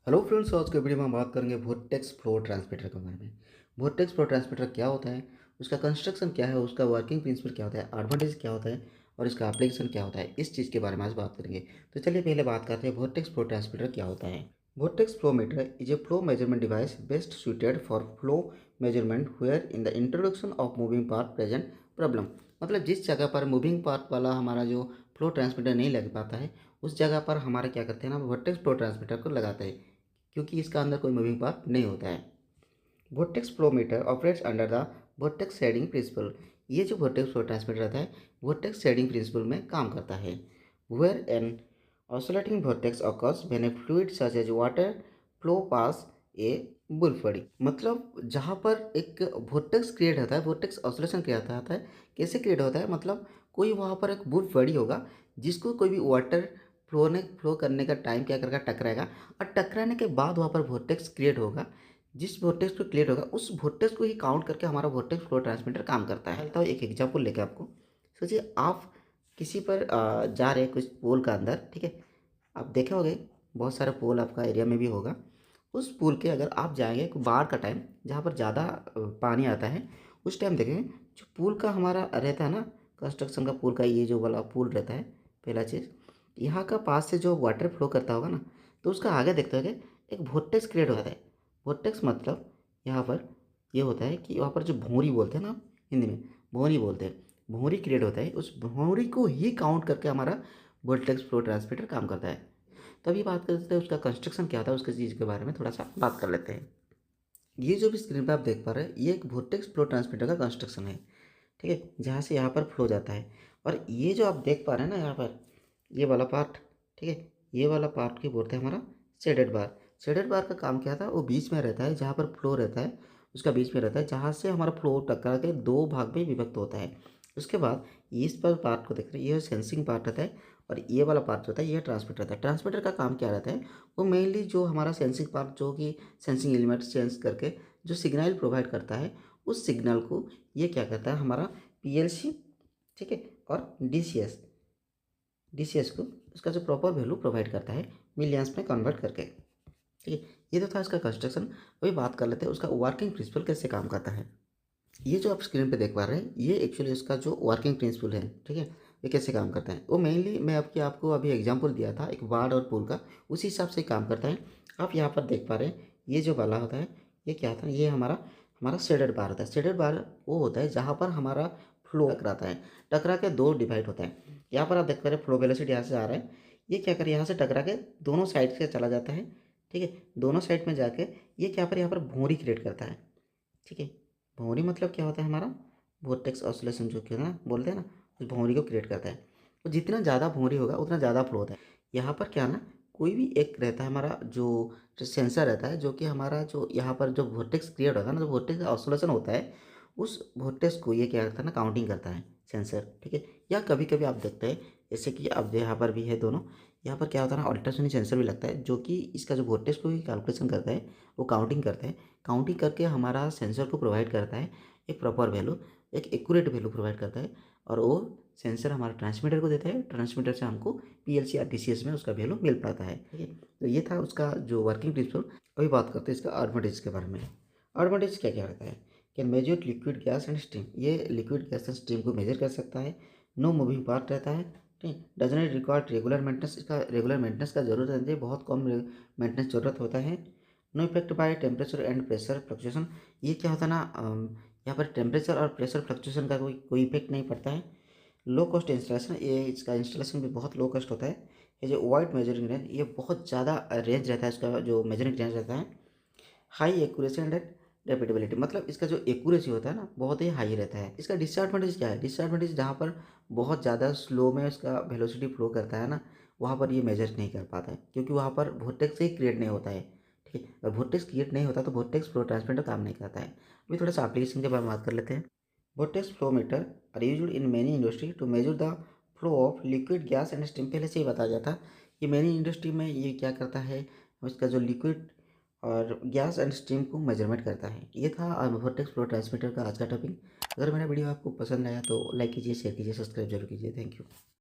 Hello friends, आज के video में हम बात करेंगे वोर्टेक्स फ्लो ट्रांसमीटर के बारे में। वोर्टेक्स फ्लो ट्रांसमीटर क्या होता है, उसका कंस्ट्रक्शन क्या है, उसका वर्किंग प्रिंसिपल क्या होता है, एडवांटेज क्या होता है और इसका एप्लीकेशन क्या होता है, इस चीज़ के बारे में आज बात करेंगे। तो चलिए पहले बात करते हैं वोर्टेक्स फ्लो ट्रांसमीटर क्या होता है। Vortex flow meter is a flow measurement device best suited for flow measurement where in the introduction of moving part present problem. मतलब जिस जगह पर मूविंग पार्ट वाला हमारा जो फ्लो ट्रांसमीटर नहीं लग पाता है, उस जगह पर हमारे क्या करते हैं ना, वोर्टेक्स फ्लो ट्रांसमीटर को लगाते हैं, क्योंकि इसका अंदर कोई मूविंग पार्ट नहीं होता है। Vortex flow meter operates under the vortex shedding principle. ये जो वोर्टेक्स फ्लो ट्रांसमीटर रहता है, वोर्टेक्स शेडिंग प्रिंसिपल में काम करता है। Where an oscillating vortex occurs when a fluid such as water flow pass a bluff body. मतलब जहाँ पर एक वोर्टेक्स क्रिएट होता है, वोर्टेक्स ऑसिलेशन क्रिएट होता है। कैसे क्रिएट होता है, मतलब कोई वहाँ पर एक बुल्फ बॉडी होगा जिसको कोई भी वाटर फ्लो करने का टाइम क्या करेगा, टकराएगा, और टकराने के बाद वहाँ पर वोर्टेक्स क्रिएट होगा। जिस वोर्टेक्स को क्रिएट होगा उस वोर्टेक्स को ही काउंट करके हमारा वोर्टेक्स फ्लो ट्रांसमीटर काम करता है। तो एक एग्जांपल लेके आपको सोचिए, आप किसी पर जा रहे हैं कुछ पोल का अंदर, ठीक है। आप देखे होंगे बहुत सारे पोल आपका एरिया में भी होगा। उस पोल के अगर आप जाएंगे बाढ़ का टाइम, जहाँ पर ज़्यादा पानी आता है, उस टाइम देखेंगे जो पुल का हमारा रहता है ना, कंस्ट्रक्शन का पुल का ये जो वाला पुल रहता है, पहला चीज़ यहाँ का पास से जो वाटर फ्लो करता होगा ना, तो उसका आगे देखते होगे एक वोर्टेक्स क्रिएट होता है। वोर्टेक्स मतलब यहाँ पर ये होता है कि वहाँ पर जो भौरी बोलते हैं ना, हिंदी में भौरी बोलते हैं, भौरी क्रिएट होता है। उस भौरी को ही काउंट करके हमारा वोर्टेक्स फ्लो ट्रांसमीटर काम करता है। तो अभी बात करते हैं उसका कंस्ट्रक्शन क्या होता है, उसके चीज़ के बारे में थोड़ा सा बात कर लेते हैं। ये जो भी स्क्रीन पे आप देख पा रहे हैं, ये एक वोर्टेक्स फ्लो ट्रांसमीटर का कंस्ट्रक्शन है, ठीक है, जहाँ से यहाँ पर फ्लो जाता है। और ये जो आप देख पा रहे हैं ना यहाँ पर, ये वाला पार्ट, ठीक है, ये वाला पार्ट की बोलते हैं हमारा शेडेड बार। शेडेड बार का काम क्या था, वो बीच में रहता है, जहाँ पर फ्लो रहता है उसका बीच में रहता है, जहाँ से हमारा फ्लो टकरा के दो भाग में विभक्त होता है। उसके बाद इस पर पार्ट को देख रहे हैं, ये सेंसिंग पार्ट रहता है, और ये वाला पार्ट जो होता है ये ट्रांसमीटर रहता है। ट्रांसमीटर का काम क्या रहता है, वो मेनली जो हमारा सेंसिंग पार्ट जो कि सेंसिंग एलिमेंट सेंस करके जो सिग्नल प्रोवाइड करता है, उस सिग्नल को ये क्या करता है हमारा पीएलसी, ठीक है, और डीसीएस को उसका जो प्रॉपर वैल्यू प्रोवाइड करता है मिलियंस में कन्वर्ट करके, ठीक है। ये तो था इसका कंस्ट्रक्शन। अभी बात कर लेते हैं उसका वर्किंग प्रिंसिपल कैसे काम करता है। ये जो आप स्क्रीन पे देख पा रहे हैं, ये एक्चुअली उसका जो वर्किंग प्रिंसिपल है, ठीक है, ये कैसे काम करता है। वो मेनली मैं आपको अभी एग्जांपल दिया था एक वार्ड और पुल का, उसी हिसाब से काम करता है। आप यहाँ पर देख पा रहे हैं, ये जो वाला होता है ये क्या होता है, ये हमारा हमारा शेडेड बार होता है। शेडेड बार वो होता है जहाँ पर हमारा फ्लो टकराता है, टकरा के दो डिवाइड होता है। यहाँ पर आप देख पा रहे हैं फ्लो वेलोसिटी यहाँ से आ रहा है, ये क्या करे यहाँ से टकरा के दोनों साइड से चला जाता है, ठीक है। दोनों साइड में जाके ये क्या पर यहाँ पर भौरी क्रिएट करता है, ठीक है। भौरी मतलब क्या होता है हमारा वोर्टेक्स ऑसिलेशन जो कि ना बोलते हैं ना, उस भौरी को क्रिएट करता है। तो जितना ज़्यादा भौरी होगा उतना ज़्यादा फ्लो होता है। यहाँ पर क्या ना, कोई भी एक रहता है हमारा जो सेंसर रहता है, जो कि हमारा जो यहाँ पर जो वोर्टेक्स क्रिएट होता है ना, जो वोर्टेक्स ऑसिलेशन होता है, उस वोर्टेक्स को ये क्या करता है ना, काउंटिंग करता है सेंसर, ठीक है। या कभी कभी आप देखते हैं जैसे कि अब यहाँ पर भी है दोनों, यहाँ पर क्या होता है ना, अल्ट्रासोनिक सेंसर भी लगता है, जो कि इसका जो वोल्टेज को भी कैलकुलेशन करता है, वो काउंटिंग करता है। काउंटिंग करके हमारा सेंसर को प्रोवाइड करता है एक प्रॉपर वैल्यू, एक एक्यूरेट वैल्यू प्रोवाइड करता है, और वो सेंसर हमारा ट्रांसमीटर को देता है। ट्रांसमीटर से हमको पीएलसी या डीसीएस में उसका वैल्यू मिल पाता है, ठीक है। तो ये था उसका जो वर्किंग प्रिंसिपल। अभी बात करते हैं इसका एडवांटेज के बारे में। एडवांटेज क्या क्या रहता है, can measure liquid gas and steam, ये लिक्विड गैस एंड स्टीम को मेजर कर सकता है। नो मूविंग पार्ट रहता है, ठीक। Does not required regular maintenance, इसका रेगुलर मेंटेनेंस का जरूरत रहती है, बहुत कम मेंटेनेंस जरूरत होता है। No effect by temperature and pressure fluctuation, ये क्या होता है ना, यहाँ पर टेम्परेचर और प्रेशर फ्लक्चुएशन का कोई इफेक्ट नहीं पड़ता है। लो कॉस्ट इंस्टॉलेशन, ये इसका इंस्टॉलेशन भी बहुत लो कॉस्ट होता है। ये जो वाइड मेजरिंग रेंज, ये बहुत ज़्यादा रेंज रहता है, इसका जो मेजरिंग रेंज रहता है। हाई एक्यूरेसी एंड रेपिटेबिलिटी, मतलब इसका जो एक्यूरेसी होता है ना, बहुत ही हाई रहता है। इसका डिसएडवांटेज क्या है, डिसएडवांटेज जहाँ पर बहुत ज़्यादा स्लो में उसका वेलोसिटी फ्लो करता है ना, वहाँ पर ये मेजर नहीं कर पाता है, क्योंकि वहाँ पर वोर्टेक्स ही क्रिएट नहीं होता है, ठीक है। और वोर्टेक्स क्रिएट नहीं होता तो वोर्टेक्स फ्लो ट्रांसमीटर काम नहीं करता है। अभी थोड़ा सा एप्लीकेशन के बारे में बात कर लेते हैं। Vortex flow meter are used in many industry to measure the flow of liquid gas and steam, पहले से ही बताया जाता है। ये मेनी इंडस्ट्री में ये क्या करता है, इसका जो लिक्विड और गैस एंड स्टीम को मेजरमेंट करता है। ये था वोर्टेक्स फ्लो ट्रांसमीटर का आज का टॉपिक। अगर मेरा वीडियो आपको पसंद आया तो लाइक कीजिए, शेयर कीजिए, सब्सक्राइब जरूर कीजिए। Thank you.